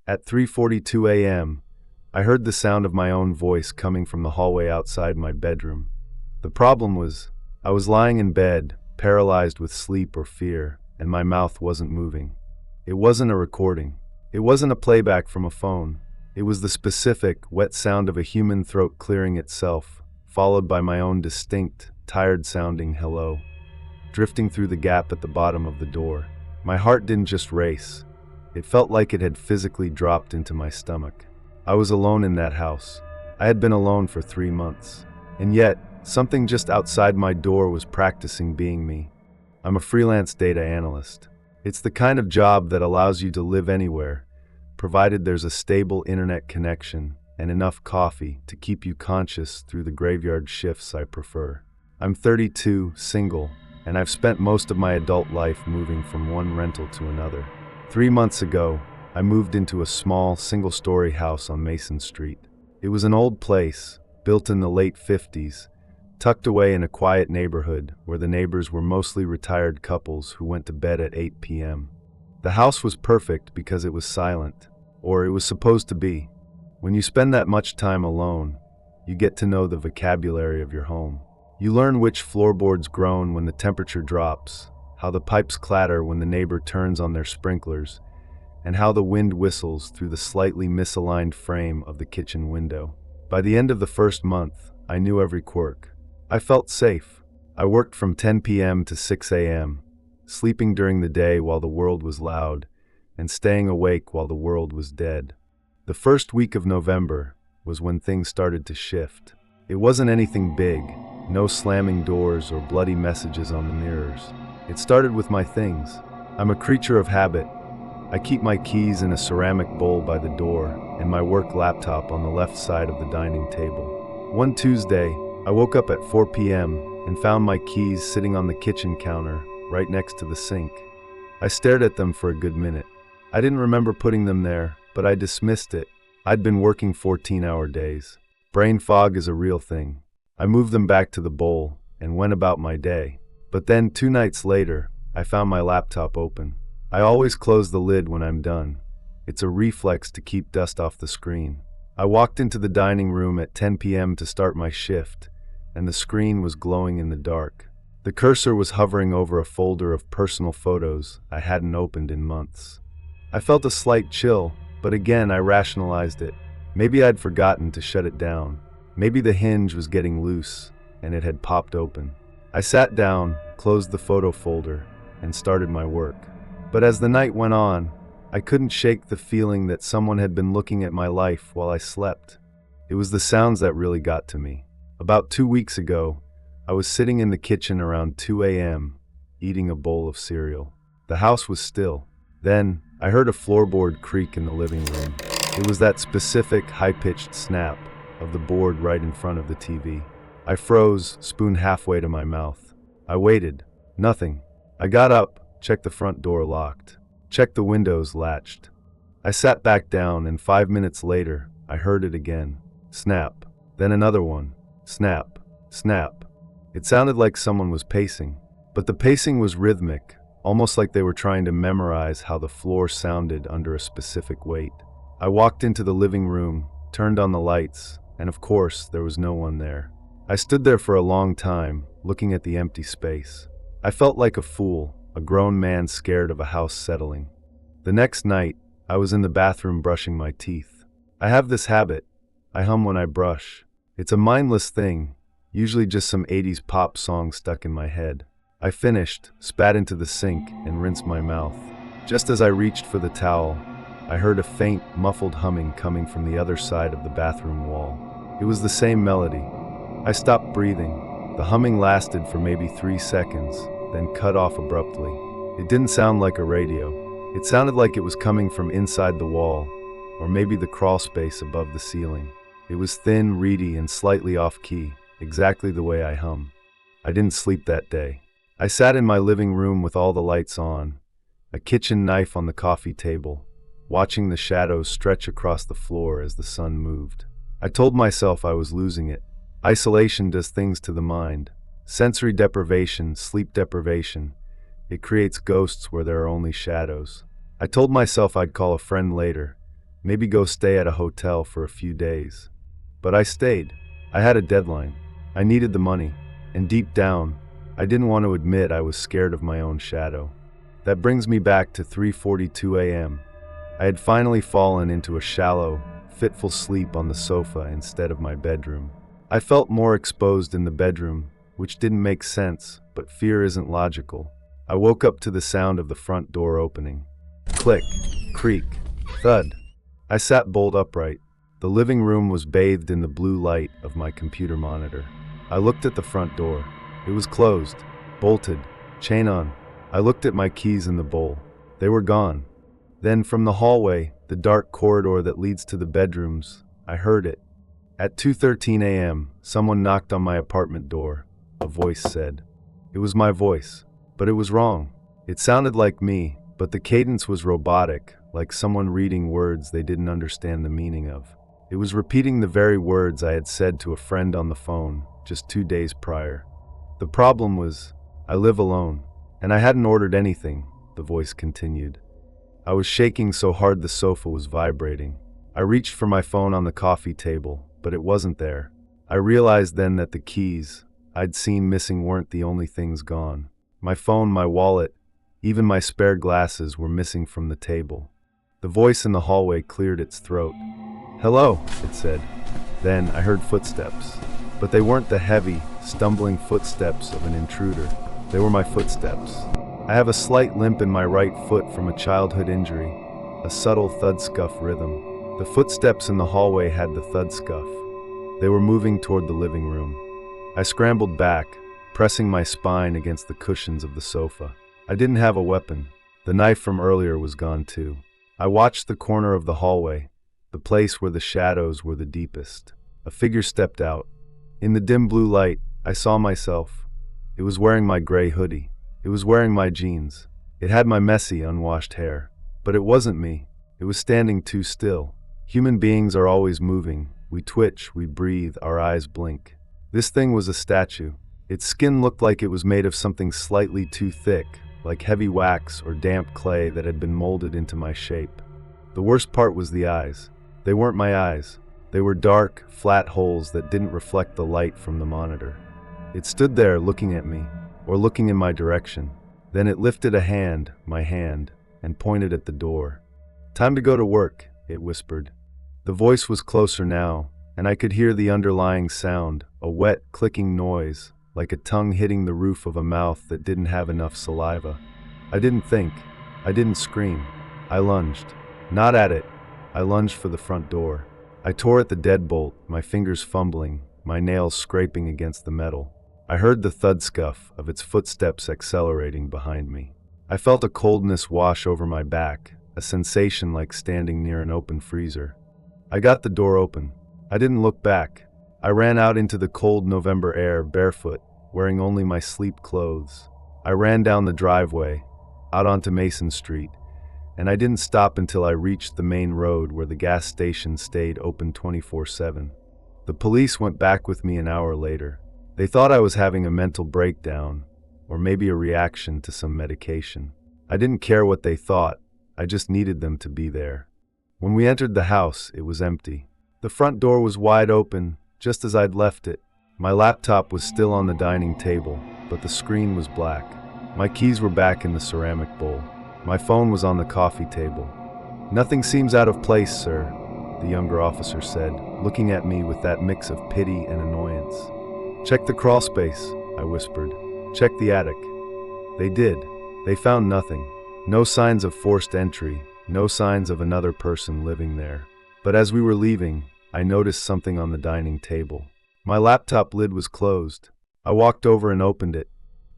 At 3:42 a.m., I heard the sound of my own voice coming from the hallway outside my bedroom. The problem was, I was lying in bed, paralyzed with sleep or fear, and my mouth wasn't moving. It wasn't a recording. It wasn't a playback from a phone. It was the specific, wet sound of a human throat clearing itself, followed by my own distinct, tired-sounding hello, drifting through the gap at the bottom of the door. My heart didn't just race. It felt like it had physically dropped into my stomach. I was alone in that house. I had been alone for 3 months. And yet, something just outside my door was practicing being me. I'm a freelance data analyst. It's the kind of job that allows you to live anywhere, provided there's a stable internet connection and enough coffee to keep you conscious through the graveyard shifts I prefer. I'm 32, single, and I've spent most of my adult life moving from one rental to another. 3 months ago, I moved into a small, single-story house on Mason Street. It was an old place, built in the late 50s, tucked away in a quiet neighborhood where the neighbors were mostly retired couples who went to bed at 8 p.m. The house was perfect because it was silent, or it was supposed to be. When you spend that much time alone, you get to know the vocabulary of your home. You learn which floorboards groan when the temperature drops, how the pipes clatter when the neighbor turns on their sprinklers, and how the wind whistles through the slightly misaligned frame of the kitchen window. By the end of the first month, I knew every quirk. I felt safe. I worked from 10 p.m. to 6 a.m., sleeping during the day while the world was loud, and staying awake while the world was dead. The first week of November was when things started to shift. It wasn't anything big, no slamming doors or bloody messages on the mirrors. It started with my things. I'm a creature of habit. I keep my keys in a ceramic bowl by the door and my work laptop on the left side of the dining table. One Tuesday, I woke up at 4 p.m. and found my keys sitting on the kitchen counter right next to the sink. I stared at them for a good minute. I didn't remember putting them there, but I dismissed it. I'd been working 14-hour days. Brain fog is a real thing. I moved them back to the bowl and went about my day. But then 2 nights later, I found my laptop open. I always close the lid when I'm done. It's a reflex to keep dust off the screen. I walked into the dining room at 10 p.m. to start my shift, and the screen was glowing in the dark. The cursor was hovering over a folder of personal photos I hadn't opened in months. I felt a slight chill, but again I rationalized it. Maybe I'd forgotten to shut it down. Maybe the hinge was getting loose, and it had popped open. I sat down, closed the photo folder, and started my work. But as the night went on, I couldn't shake the feeling that someone had been looking at my life while I slept. It was the sounds that really got to me. About 2 weeks ago, I was sitting in the kitchen around 2 a.m., eating a bowl of cereal. The house was still. Then, I heard a floorboard creak in the living room. It was that specific, high-pitched snap of the board right in front of the TV. I froze, spoon halfway to my mouth. I waited. Nothing. I got up, checked the front door locked, checked the windows latched. I sat back down, and 5 minutes later, I heard it again. Snap. Then another one. Snap. Snap. It sounded like someone was pacing. But the pacing was rhythmic, almost like they were trying to memorize how the floor sounded under a specific weight. I walked into the living room, turned on the lights, and of course, there was no one there. I stood there for a long time, looking at the empty space. I felt like a fool, a grown man scared of a house settling. The next night, I was in the bathroom brushing my teeth. I have this habit. I hum when I brush. It's a mindless thing, usually just some 80s pop song stuck in my head. I finished, spat into the sink, and rinsed my mouth. Just as I reached for the towel, I heard a faint, muffled humming coming from the other side of the bathroom wall. It was the same melody. I stopped breathing. The humming lasted for maybe 3 seconds, then cut off abruptly. It didn't sound like a radio. It sounded like it was coming from inside the wall, or maybe the crawl space above the ceiling. It was thin, reedy, and slightly off-key, exactly the way I hum. I didn't sleep that day. I sat in my living room with all the lights on, a kitchen knife on the coffee table, watching the shadows stretch across the floor as the sun moved. I told myself I was losing it. Isolation does things to the mind. Sensory deprivation, sleep deprivation. It creates ghosts where there are only shadows. I told myself I'd call a friend later, maybe go stay at a hotel for a few days. But I stayed. I had a deadline. I needed the money. And deep down, I didn't want to admit I was scared of my own shadow. That brings me back to 3:42 a.m. I had finally fallen into a shallow, fitful sleep on the sofa instead of my bedroom. I felt more exposed in the bedroom, which didn't make sense, but fear isn't logical. I woke up to the sound of the front door opening. Click, creak, thud. I sat bolt upright. The living room was bathed in the blue light of my computer monitor. I looked at the front door. It was closed, bolted, chain on. I looked at my keys in the bowl. They were gone. Then from the hallway, the dark corridor that leads to the bedrooms, I heard it. At 2:13 a.m., someone knocked on my apartment door. A voice said. It was my voice, but it was wrong. It sounded like me, but the cadence was robotic, like someone reading words they didn't understand the meaning of. It was repeating the very words I had said to a friend on the phone just 2 days prior. The problem was, I live alone, and I hadn't ordered anything, the voice continued. I was shaking so hard the sofa was vibrating. I reached for my phone on the coffee table, but it wasn't there. I realized then that the keys I'd seen missing weren't the only things gone. My phone, my wallet, even my spare glasses were missing from the table. The voice in the hallway cleared its throat. Hello, it said. Then I heard footsteps. But they weren't the heavy, stumbling footsteps of an intruder. They were my footsteps. I have a slight limp in my right foot from a childhood injury, a subtle thud-scuff rhythm. The footsteps in the hallway had the thud-scuff. They were moving toward the living room. I scrambled back, pressing my spine against the cushions of the sofa. I didn't have a weapon. The knife from earlier was gone too. I watched the corner of the hallway, the place where the shadows were the deepest. A figure stepped out. In the dim blue light, I saw myself. It was wearing my gray hoodie. It was wearing my jeans. It had my messy, unwashed hair. But it wasn't me. It was standing too still. Human beings are always moving. We twitch, we breathe, our eyes blink. This thing was a statue. Its skin looked like it was made of something slightly too thick, like heavy wax or damp clay that had been molded into my shape. The worst part was the eyes. They weren't my eyes. They were dark, flat holes that didn't reflect the light from the monitor. It stood there looking at me, or looking in my direction. Then it lifted a hand, my hand, and pointed at the door. Time to go to work, it whispered. The voice was closer now, and I could hear the underlying sound, a wet, clicking noise, like a tongue hitting the roof of a mouth that didn't have enough saliva. I didn't think. I didn't scream. I lunged. Not at it. I lunged for the front door. I tore at the deadbolt, my fingers fumbling, my nails scraping against the metal. I heard the thud-scuff of its footsteps accelerating behind me. I felt a coldness wash over my back, a sensation like standing near an open freezer. I got the door open. I didn't look back. I ran out into the cold November air barefoot, wearing only my sleep clothes. I ran down the driveway, out onto Mason Street, and I didn't stop until I reached the main road where the gas station stayed open 24/7. The police went back with me an hour later. They thought I was having a mental breakdown, or maybe a reaction to some medication. I didn't care what they thought, I just needed them to be there. When we entered the house, it was empty. The front door was wide open, just as I'd left it. My laptop was still on the dining table, but the screen was black. My keys were back in the ceramic bowl. My phone was on the coffee table. Nothing seems out of place, sir, the younger officer said, looking at me with that mix of pity and annoyance. Check the crawl space, I whispered. Check the attic. They did. They found nothing. No signs of forced entry, no signs of another person living there. But as we were leaving, I noticed something on the dining table. My laptop lid was closed. I walked over and opened it.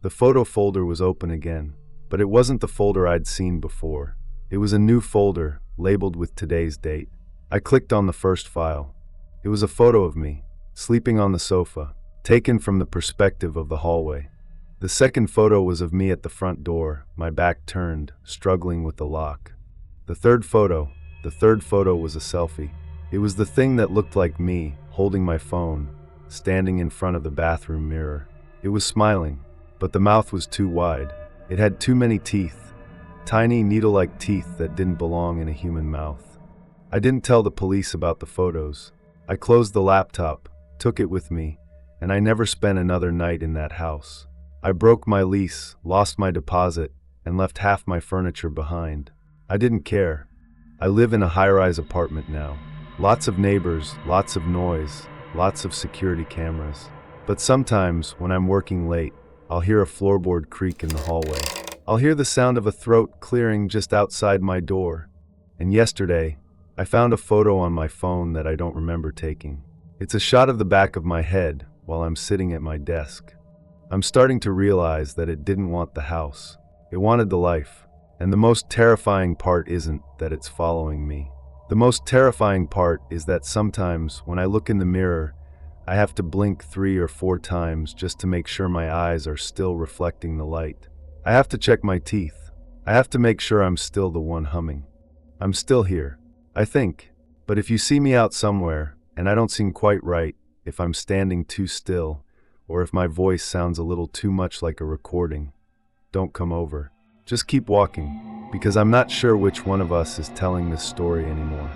The photo folder was open again, but it wasn't the folder I'd seen before. It was a new folder, labeled with today's date. I clicked on the first file. It was a photo of me, sleeping on the sofa, taken from the perspective of the hallway. The second photo was of me at the front door, my back turned, struggling with the lock. The third photo was a selfie. It was the thing that looked like me, holding my phone, standing in front of the bathroom mirror. It was smiling, but the mouth was too wide. It had too many teeth, tiny needle-like teeth that didn't belong in a human mouth. I didn't tell the police about the photos. I closed the laptop, took it with me, and I never spent another night in that house. I broke my lease, lost my deposit, and left half my furniture behind. I didn't care. I live in a high-rise apartment now. Lots of neighbors, lots of noise, lots of security cameras. But sometimes, when I'm working late, I'll hear a floorboard creak in the hallway. I'll hear the sound of a throat clearing just outside my door. And yesterday, I found a photo on my phone that I don't remember taking. It's a shot of the back of my head while I'm sitting at my desk. I'm starting to realize that it didn't want the house. It wanted the life. And the most terrifying part isn't that it's following me. The most terrifying part is that sometimes when I look in the mirror, I have to blink 3 or 4 times just to make sure my eyes are still reflecting the light. I have to check my teeth. I have to make sure I'm still the one humming. I'm still here, I think. But if you see me out somewhere, and I don't seem quite right, if I'm standing too still, or if my voice sounds a little too much like a recording, don't come over. Just keep walking, because I'm not sure which one of us is telling this story anymore.